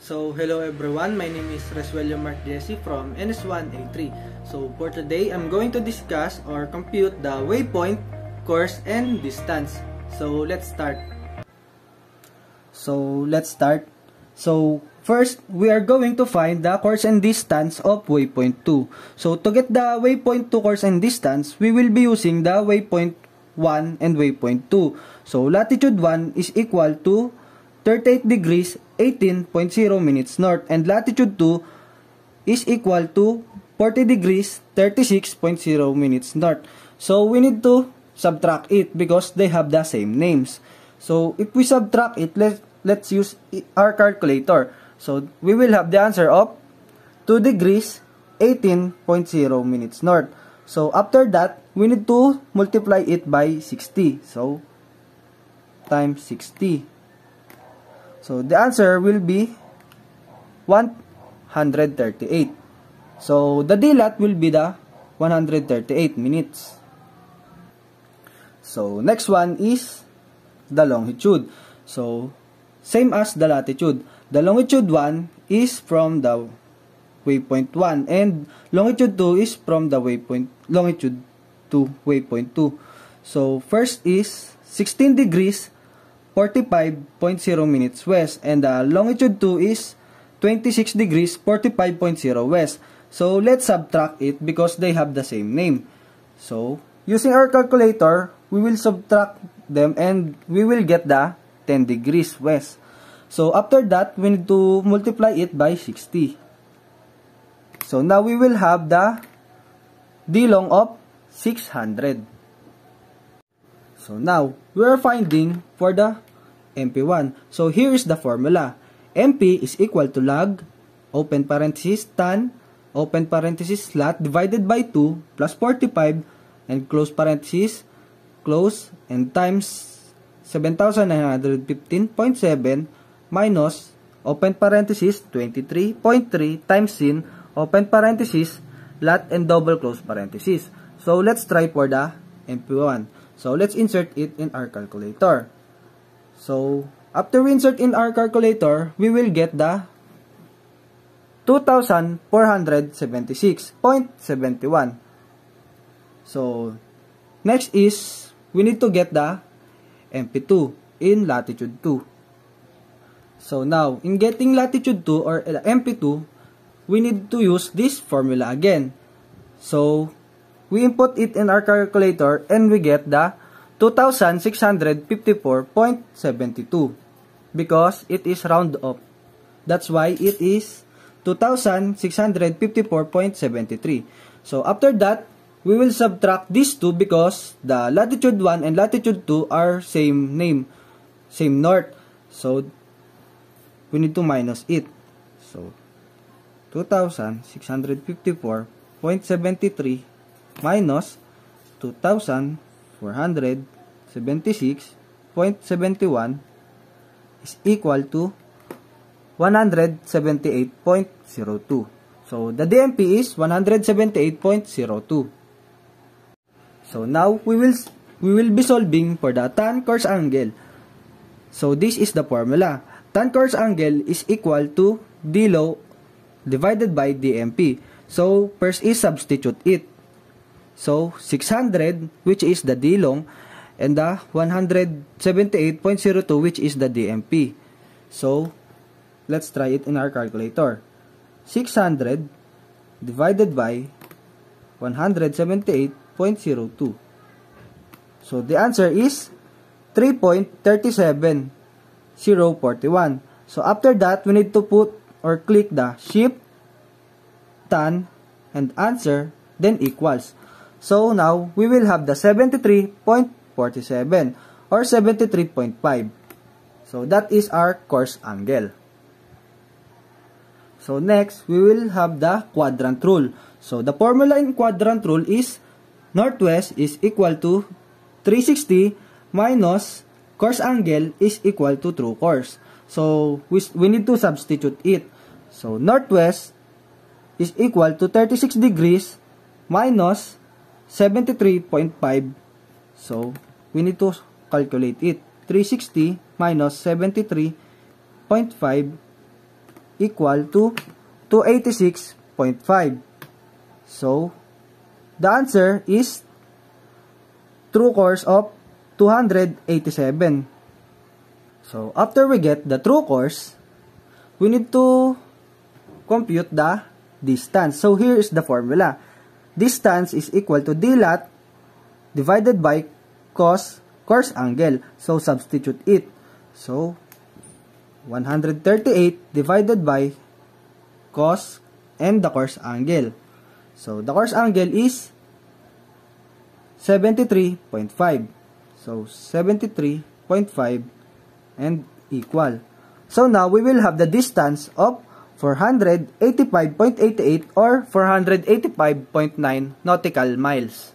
So, hello everyone, my name is Resuello from NS1A3. So, for today, I'm going to discuss or compute the waypoint, course, and distance. So, let's start. So, first, we are going to find the course and distance of waypoint 2. So, to get the waypoint 2 course and distance, we will be using the waypoint 1 and waypoint 2. So, latitude 1 is equal to 38 degrees 18.0 minutes north, and latitude 2 is equal to 40 degrees 36.0 minutes north. So we need to subtract it because they have the same names. So if we subtract it, let's use our calculator. So we will have the answer of 2 degrees 18.0 minutes north. So after that, we need to multiply it by 60. So times 60. So the answer will be 138. So the DLAT will be the 138 minutes. So next one is the longitude. So same as the latitude. The longitude 1 is from the waypoint 1 and longitude 2 is from the longitude 2 waypoint 2. So first is 16 degrees 45.0 minutes west, and the longitude 2 is 26 degrees 45.0 west. So let's subtract it because they have the same name. So using our calculator, we will subtract them and we will get the 10 degrees west. So after that, we need to multiply it by 60. So now we will have the D long of 600. So now, we are finding for the MP1. So here is the formula. MP is equal to log, open parenthesis, tan, open parenthesis, lat, divided by 2, plus 45, and close parenthesis, close, and times 7,915.7, minus, open parenthesis, 23.3, times sin, open parenthesis, lat, and double close parenthesis. So let's try for the MP1. So, let's insert it in our calculator. So, after we insert in our calculator, we will get the 2,476.71. So, next is, we need to get the MP2 in latitude 2. So, now, in getting latitude 2 or MP2, we need to use this formula again. So, we input it in our calculator and we get the 2,654.72 because it is round up. That's why it is 2,654.73. So after that, we will subtract these two because the latitude 1 and latitude 2 are same name, same north. So we need to minus it. So 2,654.73 minus 2,476.71 is equal to 178.02. So the DMP is 178.02. So now we will be solving for the tan course angle. So this is the formula. Tan course angle is equal to D low divided by DMP. So first is substitute it. So, 600, which is the D long, and the 178.02, which is the DMP. So, let's try it in our calculator. 600 divided by 178.02. So, the answer is 3.37041. So, after that, we need to put or click the shift, tan, and answer, then equals. So now, we will have the 73.47 or 73.5. So that is our course angle. So next, we will have the quadrant rule. So the formula in quadrant rule is northwest is equal to 360 minus course angle is equal to true course. So we need to substitute it. So northwest is equal to 36 degrees minus 73.5. So, we need to calculate it. 360 minus 73.5 equal to 286.5. So, the answer is true course of 287. So, after we get the true course, we need to compute the distance. So, here is the formula. Distance is equal to d lot divided by cos course angle. So, substitute it. So, 138 divided by cos and the course angle. So, the course angle is 73.5. So, 73.5 and equal. So, now we will have the distance of 485.88 or 485.9 nautical miles.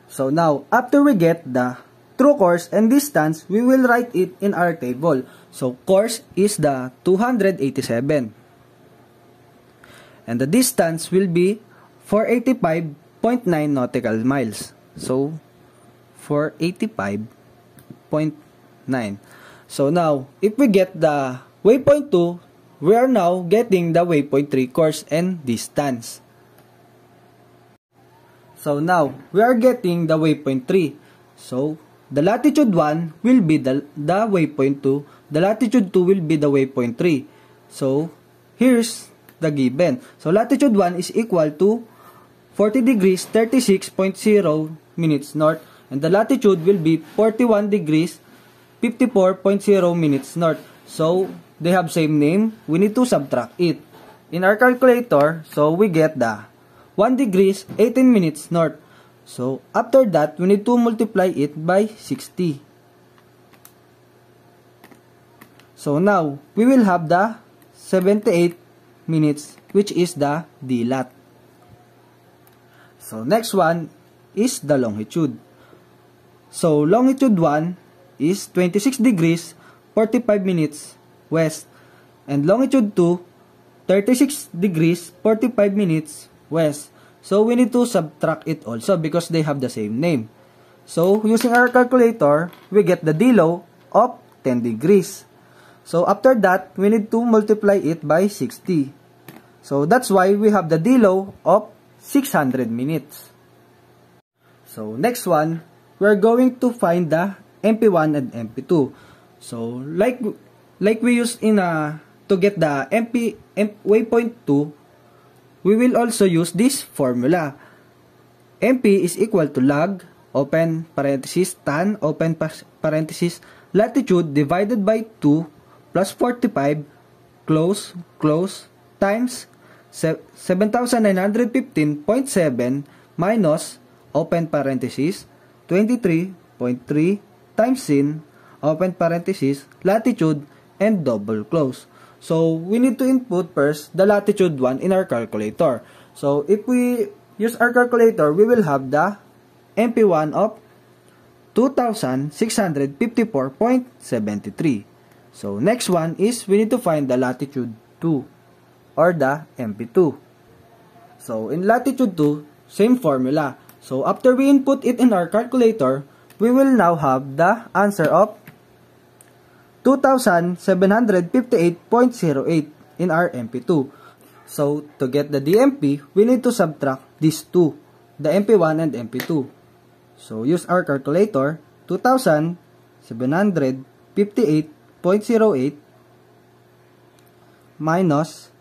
So, now, after we get the true course and distance, we will write it in our table. So, course is the 287. And the distance will be 485.9 nautical miles. So, 485.9. So, now, if we get the waypoint 2, we are now getting the waypoint 3 course and distance. So, now, we are getting the waypoint 3. So, the latitude 1 will be the waypoint 2. The latitude 2 will be the waypoint 3. So, here's the given. So, latitude 1 is equal to 40 degrees 36.0 minutes north. And the latitude will be 41 degrees 54.0 minutes north. So, they have same name. We need to subtract it. In our calculator, so we get the 1 degrees 18 minutes north. So, after that, we need to multiply it by 60. So, now, we will have the 78 minutes, which is the D lot. So, next one is the longitude. So, longitude 1 is 26 degrees 45 minutes west. And longitude 2, 36 degrees 45 minutes west. So, we need to subtract it also because they have the same name. So, using our calculator, we get the D-low of 10 degrees. So, after that, we need to multiply it by 60. So, that's why we have the D-low of 600 minutes. So, next one, we're going to find the MP1 and MP2. So, like we used to get the waypoint 2, we will also use this formula. MP is equal to log, open parenthesis, tan, open parenthesis, latitude divided by 2 plus 45, close, times 7,915.7 minus, open parenthesis, 23.3 times sin, open parenthesis, latitude, and double close. So, we need to input first the latitude 1 in our calculator. So, if we use our calculator, we will have the MP1 of 2,654.73. So, next one is we need to find the latitude 2 or the MP2. So, in latitude 2, same formula. So, after we input it in our calculator, we will now have the answer of 2,758.08 in our MP2. So, to get the DMP, we need to subtract these two, the MP1 and MP2. So, use our calculator, 2,758.08 minus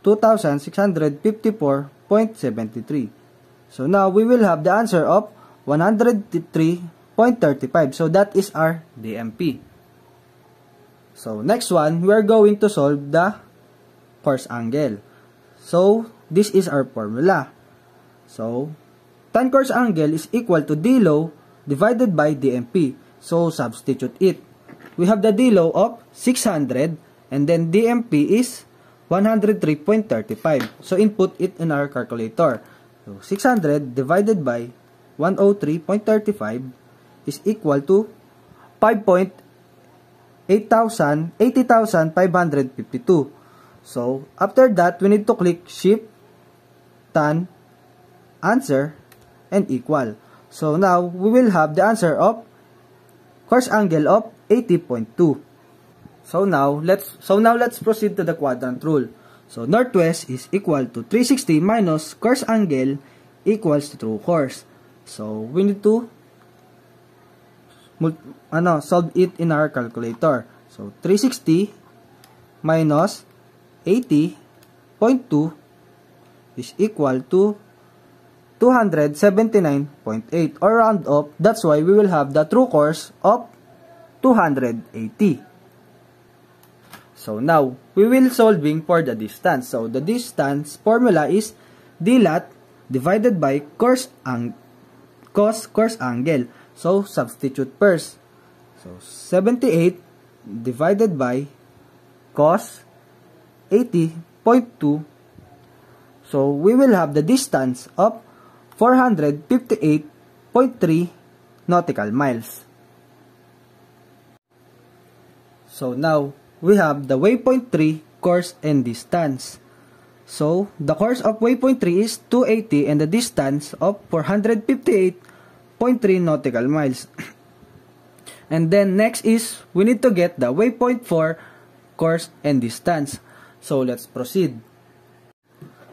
2,654.73. So, now we will have the answer of 103.35. So, that is our DMP. So, next one, we are going to solve the course angle. So, this is our formula. So, tan course angle is equal to D-low divided by DMP. So, substitute it. We have the D-low of 600 and then DMP is 103.35. So, input it in our calculator. So, 600 divided by 103.35 is equal to 80,552. So, after that, we need to click Shift, Tan, Answer, and Equal. So, now, we will have the answer of course angle of 80.2. So now let's proceed to the quadrant rule. So northwest is equal to 360 minus course angle equals to true course. So we need to solve it in our calculator. So 360 minus 80.2 is equal to 279.8, or round up. That's why we will have the true course of 280. So now we will solving for the distance. So the distance formula is d lat divided by cos course angle. So substitute first. So 78 divided by cos 80.2. So we will have the distance of 458.3 nautical miles. So now we have the waypoint 3 course and distance. So the course of waypoint 3 is 280 and the distance of 458.3 nautical miles. And then next is we need to get the waypoint 4 course and distance. So let's proceed.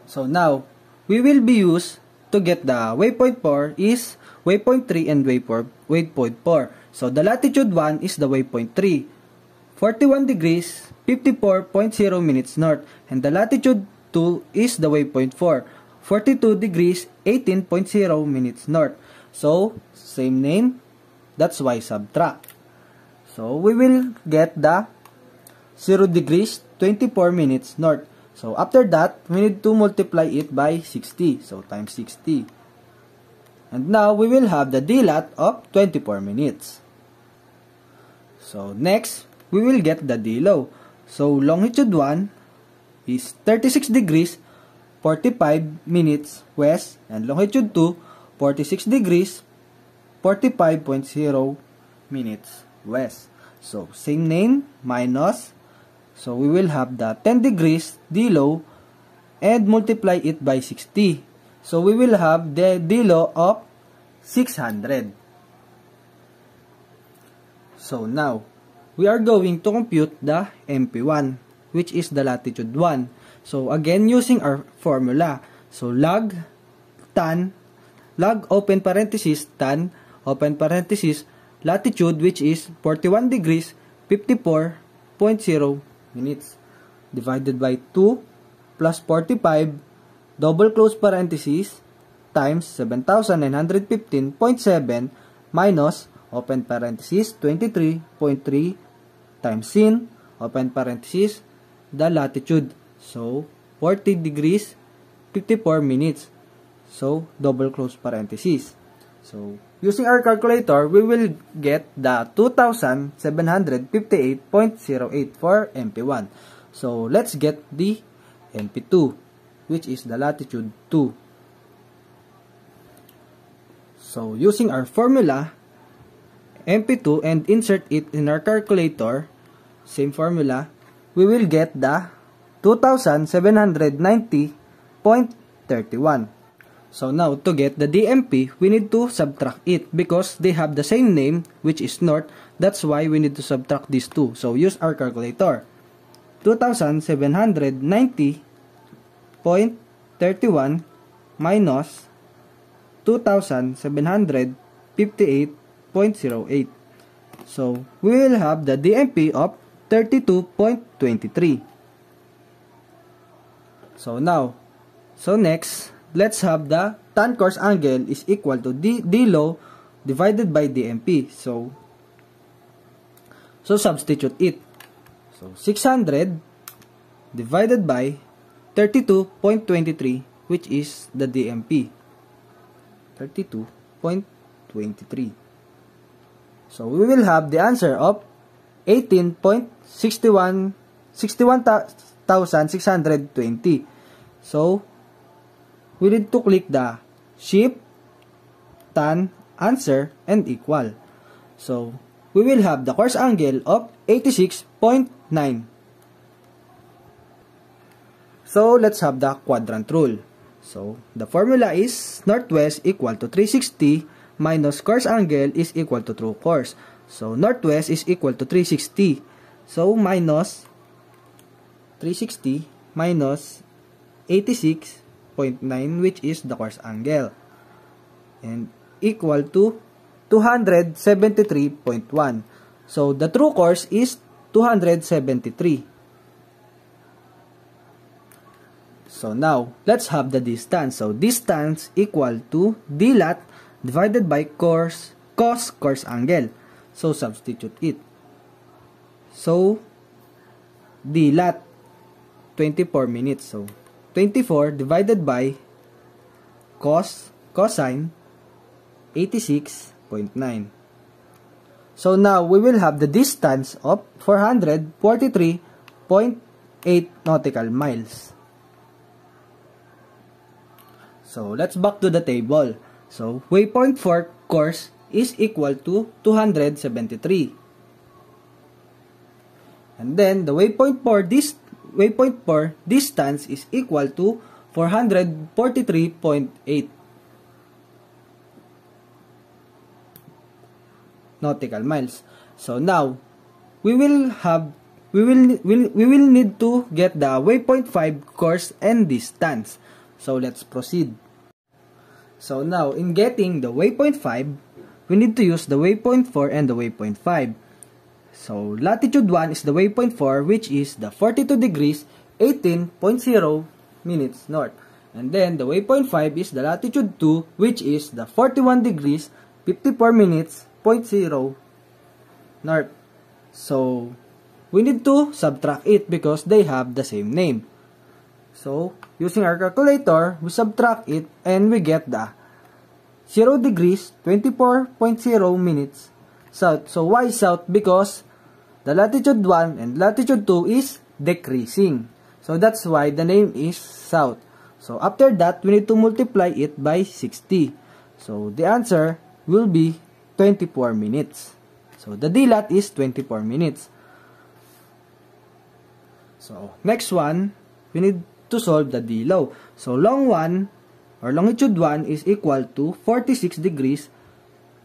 So now we will be used to get the waypoint 4 is waypoint 3 and waypoint 4. So the latitude 1 is the waypoint 3, 41 degrees 54.0 minutes north, and the latitude 2 is the waypoint 4, 42 degrees 18.0 minutes north. So same name, that's why subtract. So we will get the 0 degrees 24 minutes north. So after that, we need to multiply it by 60. So times 60. And now we will have the d-lat of 24 minutes. So next, we will get the d-low. So longitude 1 is 36 degrees 45 minutes west, and longitude 2 46 degrees 45.0 minutes west. So same name minus. So we will have the 10 degrees d-low and multiply it by 60. So we will have the d-low of 600. So now we are going to compute the MP1, which is the latitude 1. So again, using our formula. So log open parenthesis tan open parenthesis latitude, which is 41 degrees 54.0 minutes, divided by 2 plus 45 double close parenthesis times 7,915.7 minus open parenthesis 23.3 times sin open parenthesis the latitude. So 40 degrees 54 minutes. So double close parenthesis. So using our calculator, we will get the 2,758.08 for MP1. So let's get the MP2, which is the latitude 2. So using our formula, MP2, and insert it in our calculator, same formula, we will get the 2,790.31. So now, to get the DMP, we need to subtract it because they have the same name, which is north. That's why we need to subtract these two. So use our calculator. 2,790.31 minus 2,758.08. So we will have the DMP of 32.23. So next, let's have the tan course angle is equal to d-low divided by DMP. So substitute it. So 600 divided by 32.23, which is the DMP. 32.23. So we will have the answer of 61,620. So we need to click the shift, tan, answer, and equal. So we will have the course angle of 86.9. So let's have the quadrant rule. So the formula is northwest equal to 360 minus course angle is equal to true course. So northwest is equal to 360. So, minus 360 minus 86.9, which is the course angle. And equal to 273.1. So, the true course is 273. So, now, let's have the distance. So, distance equal to d lat divided by cos course angle. So, substitute it. So, d lat 24 minutes. So, 24 divided by cosine 86.9. So, now, we will have the distance of 443.8 nautical miles. So, let's back to the table. So, waypoint 4 course is equal to 273. And then, the waypoint 4 distance is equal to 443.8 nautical miles. So, now, we will need to get the waypoint 5 course and distance. So, let's proceed. So, now, in getting the waypoint 5, we need to use the waypoint 4 and the waypoint 5. So, latitude 1 is the waypoint 4, which is the 42 degrees, 18.0 minutes north. And then, the waypoint 5 is the latitude 2, which is the 41 degrees, 54 minutes, 0 north. So, we need to subtract it because they have the same name. So, using our calculator, we subtract it and we get the 0 degrees, 24.0 minutes south. So, why south? Because the latitude 1 and latitude 2 is decreasing. So, that's why the name is south. So, after that, we need to multiply it by 60. So, the answer will be 24 minutes. So, the D-lat is 24 minutes. So, next one, we need to solve the D-low. So, long 1 or longitude 1 is equal to 46 degrees,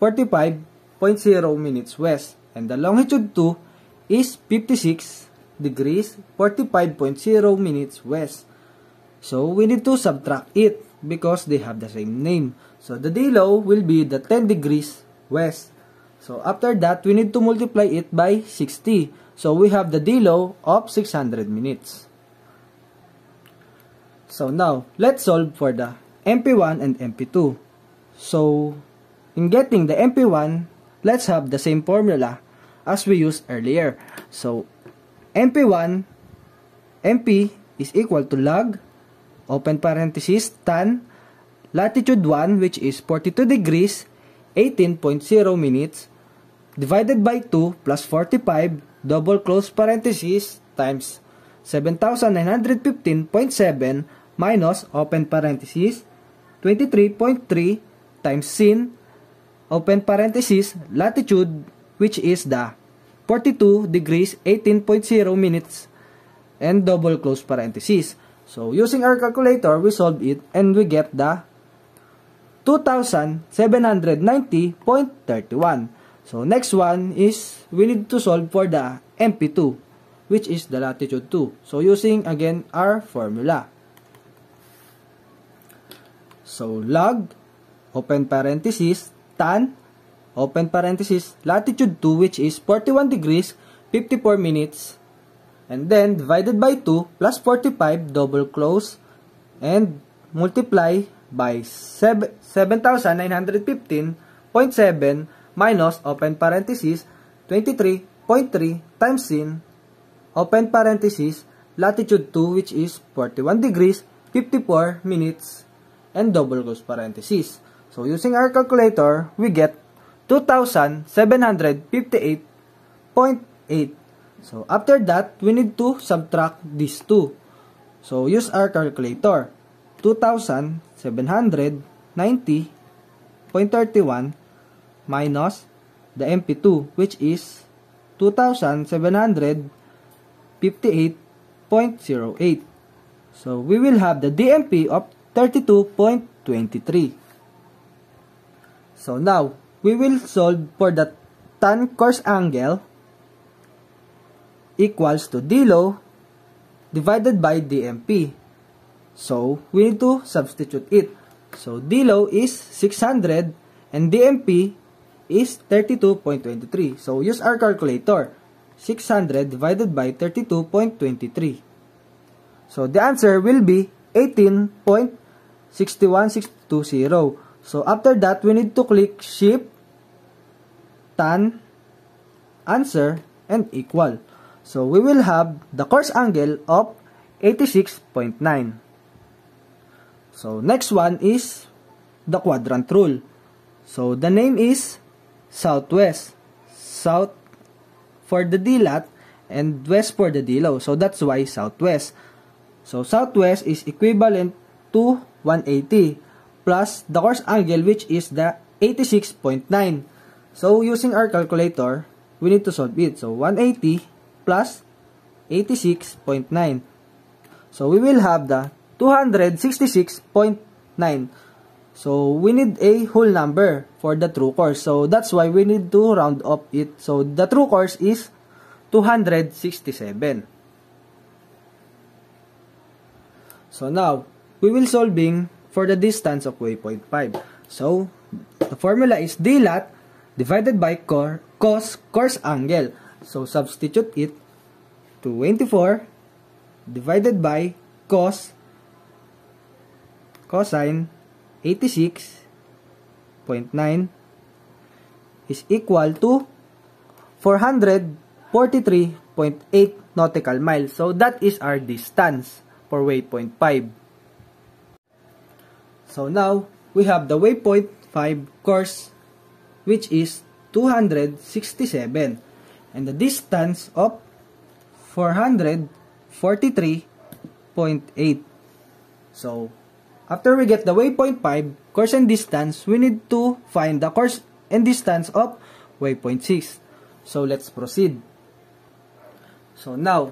45.0 minutes west. And the longitude 2 is 56 degrees, 45.0 minutes west. So, we need to subtract it because they have the same name. So, the D-low will be the 10 degrees west. So, after that, we need to multiply it by 60. So, we have the D-low of 600 minutes. So, now, let's solve for the MP1 and MP2. So, in getting the MP1, let's have the same formula as we used earlier. So, MP1, MP is equal to log, open parenthesis, tan, latitude 1, which is 42 degrees, 18.0 minutes, divided by 2 plus 45, double close parenthesis, times 7,915.7 minus, open parenthesis, 23.3 times sin, open parenthesis, latitude, which is the 42 degrees, 18.0 minutes, and double close parenthesis. So, using our calculator, we solve it and we get the 2,790.31. So, next one is we need to solve for the MP2, which is the latitude 2. So, using again our formula. So, log, open parenthesis, tan, open parenthesis, latitude 2, which is 41 degrees, 54 minutes, and then divided by 2 plus 45, double close, and multiply by 7,915.7 minus, open parenthesis, 23.3 times sin, open parenthesis, latitude 2, which is 41 degrees, 54 minutes, and double close parenthesis. So, using our calculator, we get 2,758.8. So, after that, we need to subtract these two. So, use our calculator. 2,790.31 minus the MP2, which is 2,758.08. So, we will have the DMP of 32.23. So, now, we will solve for the tan course angle. equals to D low divided by DMP. So, we need to substitute it. So, D low is 600 and DMP is 32.23. So, use our calculator. 600 divided by 32.23. So, the answer will be 18.61620. So, after that, we need to click Shift, tan, answer, and equal. So, we will have the course angle of 86.9. So, next one is the quadrant rule. So, the name is southwest. South for the D-lat and west for the D-low. So, that's why southwest. So, southwest is equivalent to 180 plus the course angle which is the 86.9. So, using our calculator, we need to solve it. So, 180 plus 86.9. So, we will have the 266.9. So, we need a whole number for the true course. So, that's why we need to round up it. So, the true course is 267. So, now, we will solving for the distance of waypoint 5. So, the formula is D-lat divided by cos course angle. So, substitute it to 24 divided by cosine 86.9 is equal to 443.8 nautical miles. So, that is our distance for waypoint 5. So, now, we have the waypoint 5 course which is 267 and the distance of 443.8. So, after we get the waypoint 5, course and distance, we need to find the course and distance of waypoint 6. So, let's proceed. So, now,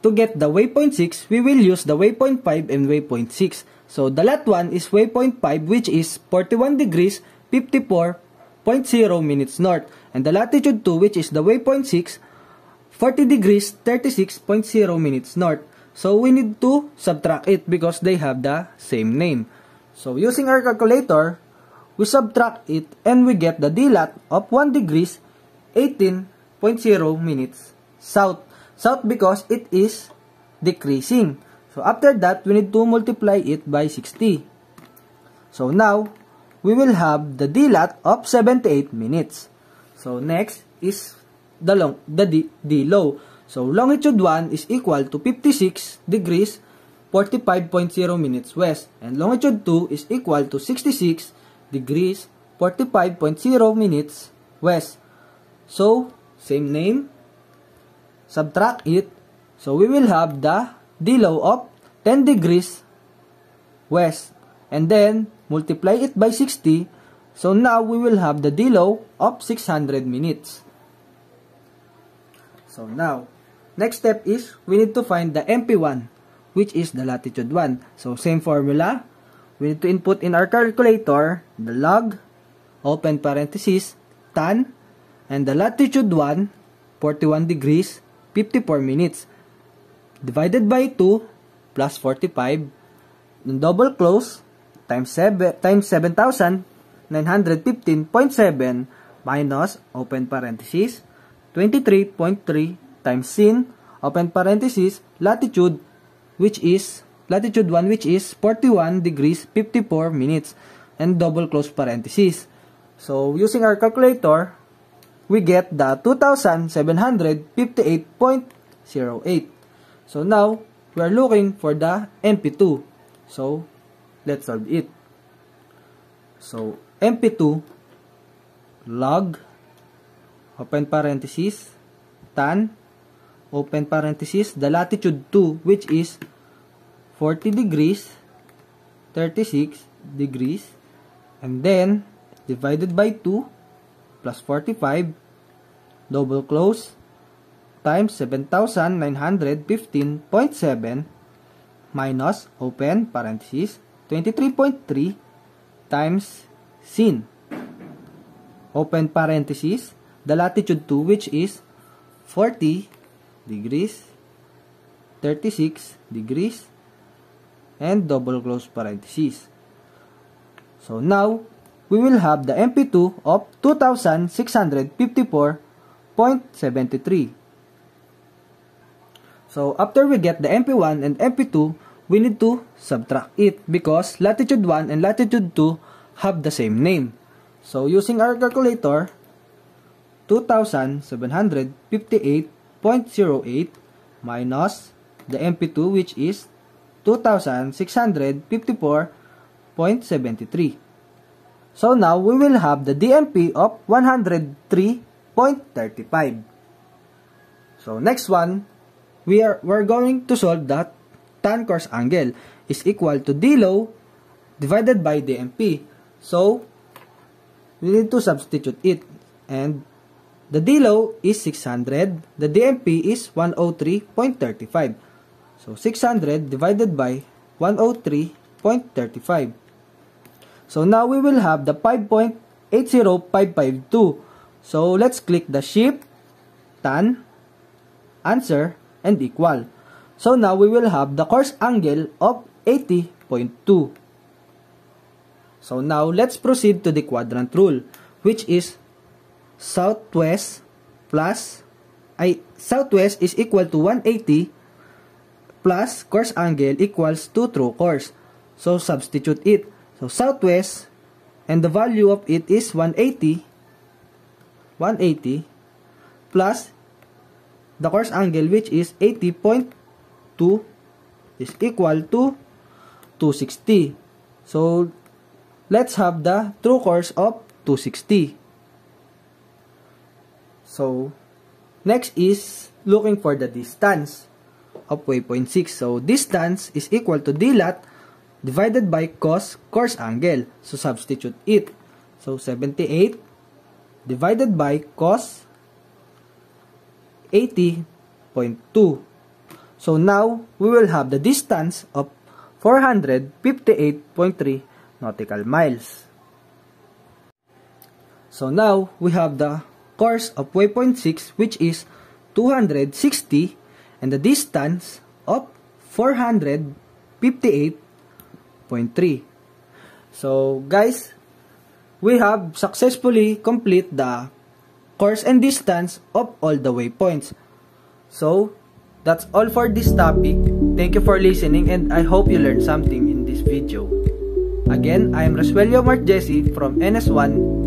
to get the waypoint 6, we will use the waypoint 5 and waypoint 6. So, the lat 1 is waypoint 5 which is 41 degrees 54.0 minutes north. And the latitude 2 which is the waypoint 6, 40 degrees 36.0 minutes north. So, we need to subtract it because they have the same name. So, using our calculator, we subtract it and we get the D-lat of 1 degrees 18.0 minutes south. South because it is decreasing. So, after that, we need to multiply it by 60. So, now, we will have the D-lat of 78 minutes. So, next is the D-low. So, longitude 1 is equal to 56 degrees 45.0 minutes west. And longitude 2 is equal to 66 degrees 45.0 minutes west. So, same name. Subtract it. So, we will have the D-low of 10 degrees west. And then, multiply it by 60. So, now we will have the D-low of 600 minutes. So, now, next step is, we need to find the MP1, which is the latitude 1. So, same formula. We need to input in our calculator, the log, open parenthesis, tan, and the latitude 1, 41 degrees, 54 minutes, divided by 2, plus 45, then double close, times 7,915.7, minus, open parenthesis, 23.3 times sin, open parenthesis, latitude 1 which is 41 degrees 54 minutes, and double close parenthesis. So, using our calculator, we get the 2,758.08. So, now, we are looking for the MP2. So, let's solve it. So, MP2, log, open parenthesis, tan, open parenthesis, the latitude 2 which is 40 degrees, 36 degrees, and then divided by 2 plus 45, double close, times 7,915.7 minus, open parenthesis, 23.3 times sin, open parenthesis, the latitude 2 which is 40 degrees, 36 degrees, and double close parenthesis. So now, we will have the MP2 of 2654.73. So after we get the MP1 and MP2, we need to subtract it because latitude 1 and latitude 2 have the same name. So using our calculator, 2758.08 minus the MP2, which is 2654.73. So now we will have the DMP of 103.35. So next one, we're going to solve that tan coarse angle is equal to D low divided by DMP. So we need to substitute it, and the D low is 600, the DMP is 103.35. So 600 divided by 103.35. So now we will have the 5.80552. So let's click the shift, tan, answer, and equal. So now we will have the coarse angle of 80.2. So now let's proceed to the quadrant rule, which is southwest is equal to 180 plus coarse angle equals to true coarse. So substitute it. So southwest, and the value of it is 180 plus the coarse angle, which is 80.2, is equal to 260. So let's have the true coarse of 260. So next is looking for the distance of waypoint 6. So distance is equal to D lat divided by cos coarse angle. So substitute it. So 78 divided by cos 80.2. So now we will have the distance of 458.3 nautical miles. So now we have the course of waypoint 6, which is 260, and the distance of 458.3. So guys, we have successfully complete the course and distance of all the waypoints. So that's all for this topic. Thank you for listening, and I hope you learned something in this video. Again, I am Resuello Mark Jesse from NS1